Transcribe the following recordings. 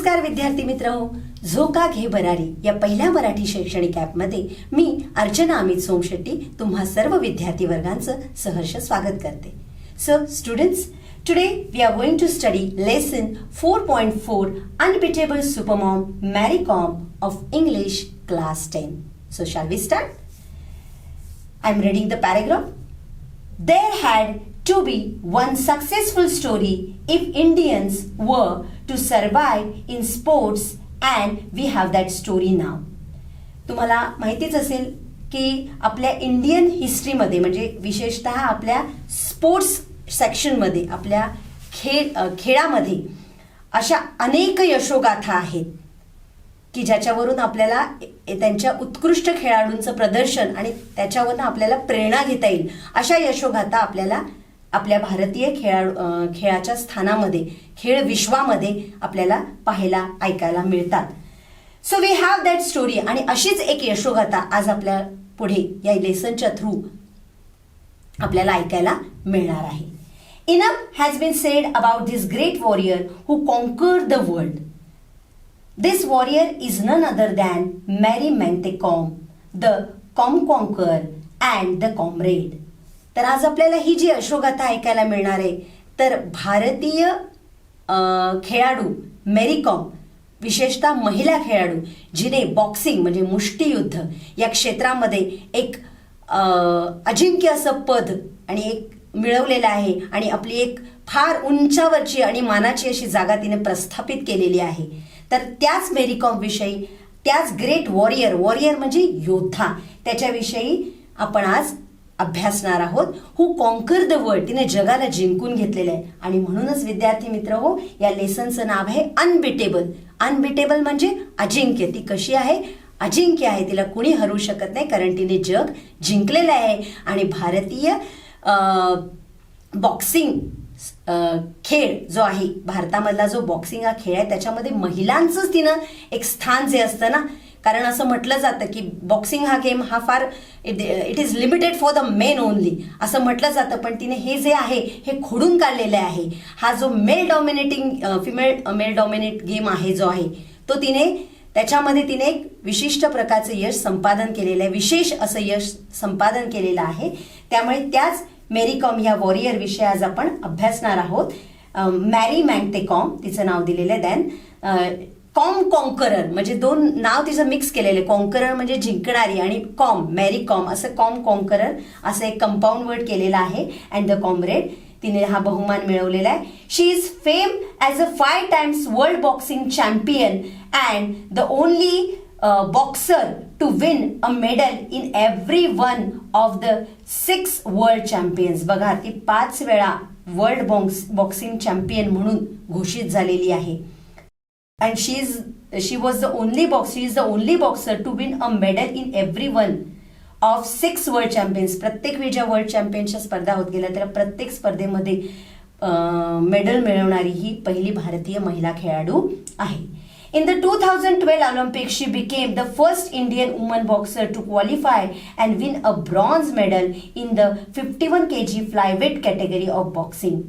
नमस्कार विद्यार्थी मित्रहो, झोका घे बरारी या पहिल्या मराठी शैक्षणिक ॲपमध्ये मी अर्चना अमित सोमशेट्टी तुम्हा सर्व विद्यार्थी वर्गांचं सहर्ष स्वागत करते. So students, today we are going to study lesson 4.4 Unbeatable Supermom Mary Kom of English class 10. So shall we start? I'm reading the paragraph. There had to be one successful story if Indians were to survive in sports, and we have that story now. तुम्हाला माहितीच असेल की आपल्या Indian हिस्ट्रीमध्ये म्हणजे विशेषतः आपल्या sports सेक्शनमध्ये आपल्या खेळामध्ये अशा अनेक यशोगाथा आहेत की ज्याच्यावरून आपल्याला त्यांच्या उत्कृष्ट खेळाडूंचं प्रदर्शन आणि त्याच्यावरून आपल्याला प्रेरणा घेता येईल अशा यशोगाथा आपल्याला आपल्या भारतीय खेळाच्या स्थानामध्ये खेळ विश्वामध्ये आपल्याला पाहायला ऐकायला मिळतात. So we have that story आणि अशीच एक यशोगाथा आज आपल्या पुढे या लेसनच्या थ्रू आपल्याला ऐकायला मिळणार आहे. Enough has been said about this great warrior who conquered the world. This warrior is none other than Mary Kom, the Conqueror and the Comrade. तर आज आपल्याला ही जी यशोगाथा ऐकायला मिळणार आहे तर भारतीय खेळाडू मेरी कॉम, विशेषतः महिला खेळाडू जिने बॉक्सिंग म्हणजे मुष्टियुद्ध या क्षेत्रामध्ये एक अजिंक्य असं पद आणि एक मिळवलेलं आहे आणि आपली एक फार उंचावरची आणि मानाची अशी जागा तिने प्रस्थापित केलेली आहे. तर त्याच मेरी कॉम विषयी, त्याच ग्रेट वॉरियर म्हणजे योद्धा, त्याच्याविषयी आपण आज अभ्यासणार आहोत. हू कॉन्कर द वर्ल्ड, तिने जगाला जिंकून घेतलेलं आहे. आणि म्हणूनच विद्यार्थी मित्र हो, या लेसनचं नाव आहे अनबिटेबल म्हणजे अजिंक्य. ती कशी आहे? अजिंक्य आहे, तिला कुणी हरू शकत नाही कारण तिने जग जिंकलेलं आहे. आणि भारतीय बॉक्सिंग खेळ जो आहे, भारतामधला जो बॉक्सिंग हा खेळ आहे त्याच्यामध्ये महिलांचंच तिनं एक स्थान जे असतं ना, कारण असं म्हटलं जातं की बॉक्सिंग हा गेम हा far it is limited for the main only असं म्हटलं जातं, पण तिने हे जे आहे हे खोडून काढलेलं आहे. हा जो मेल डॉमिनेट गेम आहे जो आहे तो त्याच्यामध्ये तिने एक विशिष्ट प्रकारचं यश संपादन केलेलं आहे, विशेष असं यश संपादन केलेलं आहे. त्यामुळे त्याच मेरी कॉम ह्या वॉरियर विषयी आज आपण अभ्यासणार आहोत. मॅरी कॉम तिचं नाव दिलेलं आहे. देन कॉन्करर म्हणजे दोन नाव तिचं मिक्स केलेलं आहे. कॉन्करर म्हणजे जिंकणारी आणि मेरी कॉम असं कॉन्करर असं एक कंपाऊंड वर्ड केलेलं आहे. अँड द कॉम्रेड, तिने हा बहुमान मिळवलेला आहे. She is fame as a 5 times world boxing champion and the only boxer to win a medal in every one of the 6 world champions. बघा, ती 5 वेळा वर्ल्ड बॉक्सिंग चॅम्पियन म्हणून घोषित झालेली आहे. And she is the only boxer to win a medal in every one of 6 world champions. प्रत्येक वेळी ज्या वर्ल्ड चॅम्पियनच्या स्पर्धा होत गेल्या त्या प्रत्येक स्पर्धेमध्ये मेडल मिळवणारी ही पहिली भारतीय महिला खेळाडू आहे. In the 2012 Olympics, she became the first Indian woman boxer to qualify and win a bronze medal in the 51 kg flyweight category of boxing.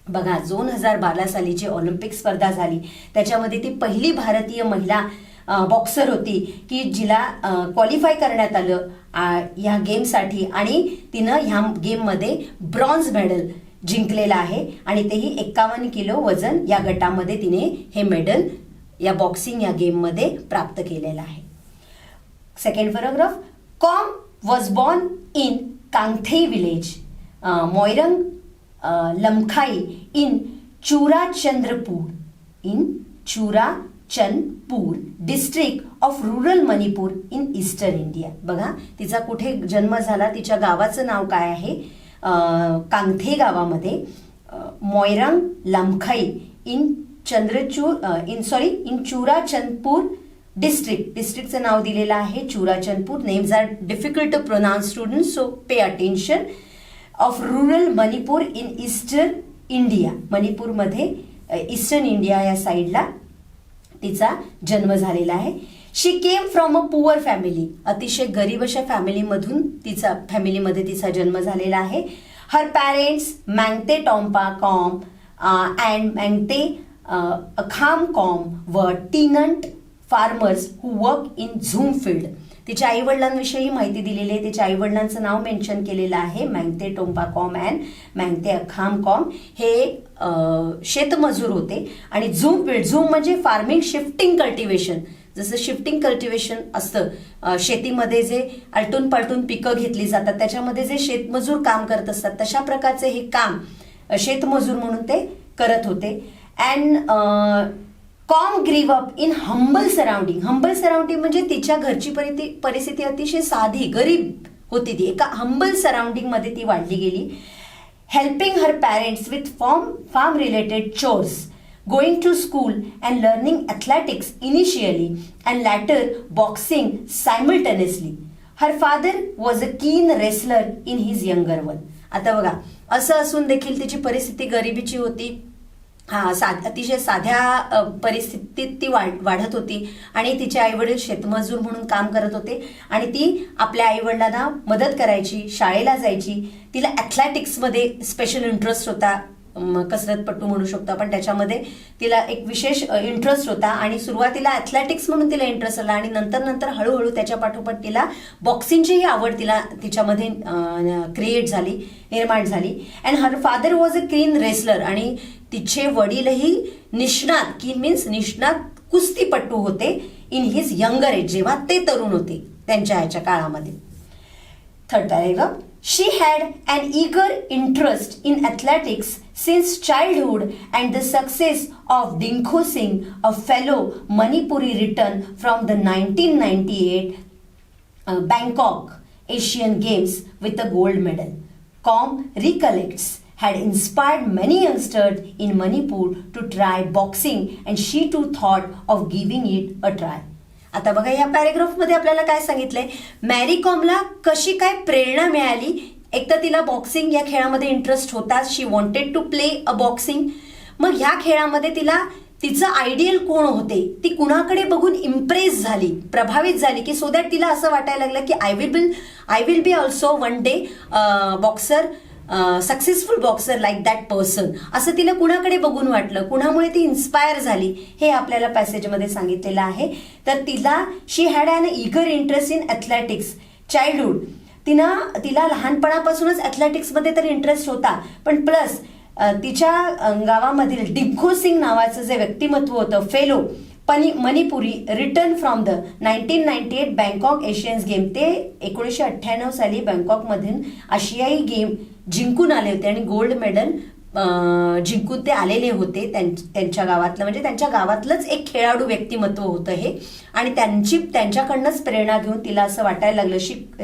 बघा, 2012 साली जी ऑलिम्पिक स्पर्धा झाली त्याच्यामध्ये ती पहिली भारतीय महिला बॉक्सर होती की जिला क्वालिफाय करण्यात आलं या गेमसाठी आणि तिनं ह्या गेममध्ये ब्रॉन्झ मेडल जिंकलेलं आहे. आणि तेही 51 किलो वजन या गटामध्ये तिने हे मेडल या बॉक्सिंग या गेममध्ये प्राप्त केलेला आहे. Second paragraph. Kom was born in Kangathei village, Moirang Lamkhai in Churachandpur district of rural Manipur in eastern India. बघा, तिचा कुठे जन्म झाला, तिच्या गावाचं नाव काय आहे? कांगथे गावामध्ये. मोयरंग लमखाई इन चुराचंदपूर डिस्ट्रिक्टचं नाव दिलेलं आहे Churachandpur. Names are difficult to pronounce students, so pay attention. Of rural Manipur in eastern India, मणिपूरमध्ये ईस्टर्न इंडिया या साईडला तिचा जन्म झालेला आहे. She came from a poor family, अतिशय गरीब अशा फॅमिलीमध्ये तिचा जन्म झालेला आहे. Her parents Mangte Tonpa Kom and Mangte Akham Kom व tenant farmers who work in jhum field. तिच्या आईवडिलांविषयी माहिती दिलेली आहे. तिच्या आईवडिलांचं नाव मेन्शन केलेलं आहे, मँगते टोम्पा com and Mangte Akham com. हे शेतमजूर होते. आणि झूम फील्ड, झूम म्हणजे फार्मिंग शिफ्टिंग कल्टिवेशन. जसं शिफ्टिंग कल्टिवेशन असतं शेतीमध्ये, जे आलटून पालटून पिकं घेतली जातात त्याच्यामध्ये जे शेतमजूर काम करत असतात तशा प्रकारचे हे काम शेतमजूर म्हणून ते करत होते. And com grew up in humble surrounding. Humble surrounding म्हणजे तिच्या घरची परिस्थिती अतिशय साधी गरीब होती. ती एका हंबल सराउंडिंग मध्ये ती वाढली गेली. Helping her parents with farm related chores, going to school and learning athletics initially and later boxing simultaneously. Her father was a keen wrestler in his younger one. आता बघा, असं असून देखील तिची परिस्थिती गरिबीची होती. अतिशय साध्या परिस्थितीत ती वाढत होती आणि तिचे आईवडील शेतमजूर म्हणून काम करत होते आणि ती आपल्या आईवडिलांना मदत करायची, शाळेला जायची. तिला ॲथलेटिक्समध्ये स्पेशल इंटरेस्ट होता, कसरतपटू म्हणू शकतो आपण. त्याच्यामध्ये तिला एक विशेष इंटरेस्ट होता आणि सुरुवातीला ॲथलेटिक्स म्हणून तिला इंटरेस्ट आला आणि नंतर हळूहळू त्याच्या पाठोपाठ तिला बॉक्सिंगचीही आवड तिच्यामध्ये निर्माण झाली. And her father was a clean wrestler. आणि तिचे वडीलही निष्णात, क्लीन मीन्स निष्णात कुस्तीपटू होते इन हिज यंगर एज, जेव्हा ते तरुण होते त्यांच्या ह्याच्या काळामध्ये. Third paragraph. She had an eager interest in athletics since childhood and the success of Dinko Singh, a fellow Manipuri return from the 1998 Bangkok Asian Games with a gold medal. Com recollects had inspired many youngsters in Manipur to try boxing and she too thought of giving it a try. आता बघा, या पॅरेग्राफमध्ये आपल्याला काय सांगितलंय, मॅरी कॉमला कशी काय प्रेरणा मिळाली. एक तर तिला बॉक्सिंग या खेळामध्ये इंटरेस्ट होता, she wanted to play a boxing. मग ह्या खेळामध्ये तिला तिचं आयडियल कोण होते, ती कुणाकडे बघून इम्प्रेस झाली, प्रभावित झाली, की सो दॅट तिला असं वाटायला लागलं की I will be also one day boxer, successful boxer like that person. असं तिला कुणाकडे बघून वाटलं, कुणामुळे ती इन्स्पायर झाली, हे आपल्याला पॅसेजमध्ये सांगितलेलं आहे. तर तिला she had an eager interest in athletics childhood. तिला लहानपणापासूनच ॲथलेटिक्समध्ये तर इंटरेस्ट होता, पण प्लस तिच्या गावामधील डिंको सिंग नावाचं जे व्यक्तिमत्व होतं, fellow Manipuri, return from the 1998 Bangkok Asians game. ते 1998 साली बँकॉकमधून आशियाई गेम जिंकून आले होते आणि गोल्ड मेडल जिंकून ते आलेले होते त्यांच्या गावातलं. म्हणजे त्यांच्या गावातलंच एक खेळाडू व्यक्तिमत्व होतं हे. आणि त्यांच्याकडनंच प्रेरणा घेऊन तिला असं वाटायला लागलं,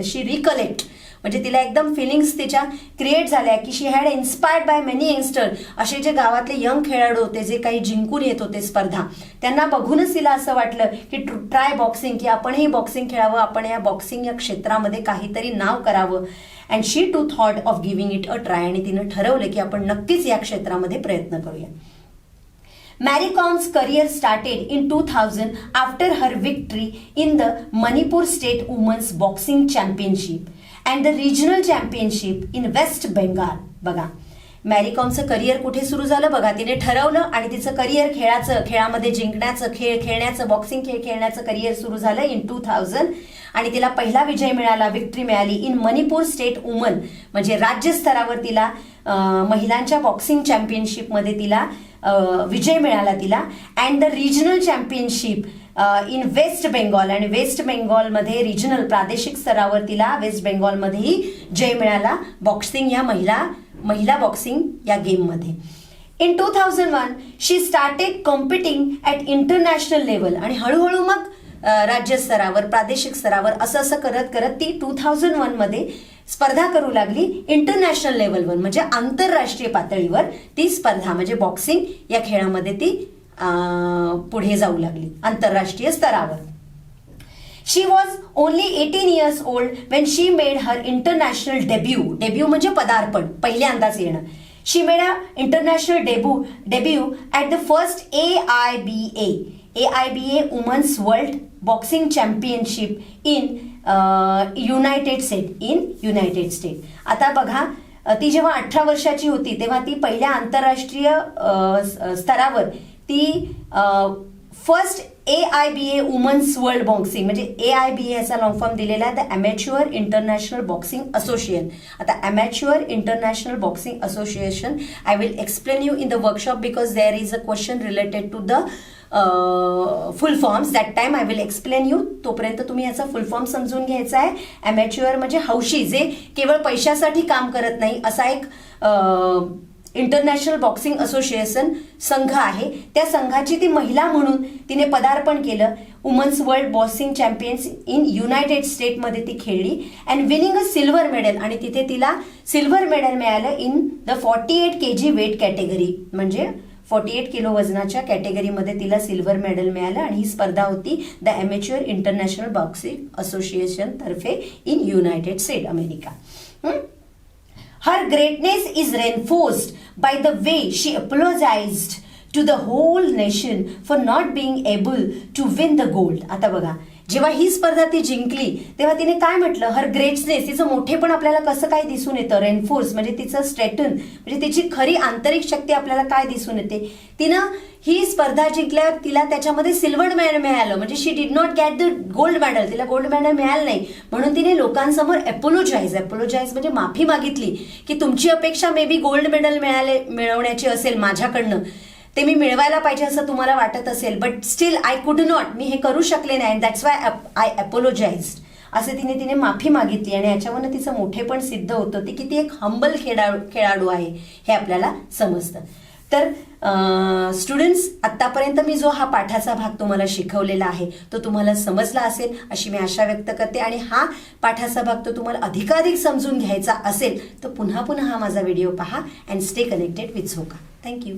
शी रिकलेक्ट म्हणजे तिला एकदम फिलिंग्स तिच्या क्रिएट झाल्या की she had inspired by many youngster. असे जे गावातले यंग खेळाडू होते, जे काही जिंकून येत होते स्पर्धा, त्यांना बघूनच तिला असं वाटलं की ट्राय बॉक्सिंग, की आपणही बॉक्सिंग खेळावं, आपण या बॉक्सिंग या क्षेत्रामध्ये काहीतरी नाव करावं. And she too thought of giving it a try. आणि तिनं ठरवलं की आपण नक्कीच या क्षेत्रामध्ये प्रयत्न करूया. Mary Com's career started in 2000 after her victory in the Manipur State Women's Boxing Championship and the Regional Championship in West Bengal. बघा, मॅरी कॉमचं करिअर कुठे सुरू झालं बघा, तिने ठरवलं आणि तिचं करिअर खेळामध्ये जिंकण्याचं, खेळण्याचं, बॉक्सिंग खेळ खेळण्याचं करिअर सुरू झालं इन 2000. आणि तिला पहिला विजय मिळाला, विक्ट्री मिळाली इन मणिपूर स्टेट वुमन, म्हणजे राज्यस्तरावर तिला महिलांच्या बॉक्सिंग चॅम्पियनशिपमध्ये तिला विजय मिळाला तिला. And the regional championship in West Bengal, आणि वेस्ट बेंगॉलमध्ये रिजनल प्रादेशिक स्तरावर तिला वेस्ट बेंगॉलमध्येही जय मिळाला बॉक्सिंग या महिला बॉक्सिंग या गेममध्ये. In 2001 she started competing at international level. आणि हळूहळू मग राज्यस्तरावर, प्रादेशिक स्तरावर असं करत करत ती 2001 मध्ये स्पर्धा करू लागली इंटरनॅशनल लेवलवर, म्हणजे आंतरराष्ट्रीय पातळीवर ती स्पर्धा, म्हणजे बॉक्सिंग या खेळामध्ये ती पुढे जाऊ लागली आंतरराष्ट्रीय स्तरावर. शी was only 18 years old when she made her international debut म्हणजे पदार्पण, पहिल्यांदाच येणं. She made a international debut at the first AIBA Women's World Boxing Championship in United state. आता बघा, ती जेव्हा 18 वर्षाची होती तेव्हा ती पहिल्या आंतरराष्ट्रीय स्तरावर ती first AIBA women's world boxing म्हणजे AIBA याचा लॉंग फॉर्म दिलेला आहे the amateur international boxing association. आता amateur international boxing association I will explain you in the workshop because there is a question related to the full forms. That time I will explain you. तोपर्यंत तुम्ही याचा फुल form समजून घ्यायचा आहे. Amateur म्हणजे हौशी, जे केवळ पैशासाठी काम करत नाही असा एक इंटरनॅशनल बॉक्सिंग असोसिएशन संघ आहे. त्या संघाची ती महिला म्हणून तिने पदार्पण केलं. Women's world boxing champions in United स्टेटमध्ये ती खेळली and winning a silver medal. आणि तिथे तिला सिल्वर मेडल मिळालं in the 48 kg weight category, म्हणजे 48 किलो वजनाच्या कॅटेगरीमध्ये तिला सिल्वर मेडल मिळालं. आणि ही स्पर्धा होती the amateur international boxing association तर्फे in United State America. Her greatness is reinforced by the way she apologized to the whole nation for not being able to win the gold. आता बघा, जेव्हा ही स्पर्धा ती जिंकली तेव्हा तिने काय म्हटलं, हर ग्रेटनेस, तिचं मोठेपण आपल्याला कसं काय दिसून येतं. रेनफोर्स म्हणजे तिचं स्ट्रेटन, म्हणजे तिची खरी आंतरिक शक्ती आपल्याला काय दिसून येते. तिनं ही स्पर्धा जिंकल्यावर तिला त्याच्यामध्ये सिल्वर मेडल मिळालं, म्हणजे she did not get the gold medal, तिला गोल्ड मेडल मिळालं नाही. म्हणून तिने लोकांसमोर अपोलोजाइज म्हणजे माफी मागितली की तुमची अपेक्षा मे बी गोल्ड मेडल मिळवण्याची असेल माझ्याकडनं, ते मी मिळवायला पाहिजे असं तुम्हाला वाटत असेल, but still I could not, मी हे करू शकले नाही, दॅट्स वाय आय अपोलोजाइज्ड असे तिने माफी मागितली. आणि याच्यावरनं तिचं मोठेपण सिद्ध होतं की ती एक हंबल खेळाडू आहे हे आपल्याला समजतं. तर स्टुडंट्स, आत्तापर्यंत मी जो हा पाठाचा भाग तुम्हाला शिकवलेला आहे तो तुम्हाला समजला असेल अशी मी आशा व्यक्त करते. आणि हा पाठाचा भाग तो तुम्हाला अधिकाधिक समजून घ्यायचा असेल तर पुन्हा हा माझा व्हिडिओ पहा अँड स्टे कनेक्टेड विथ झोका. थँक्यू.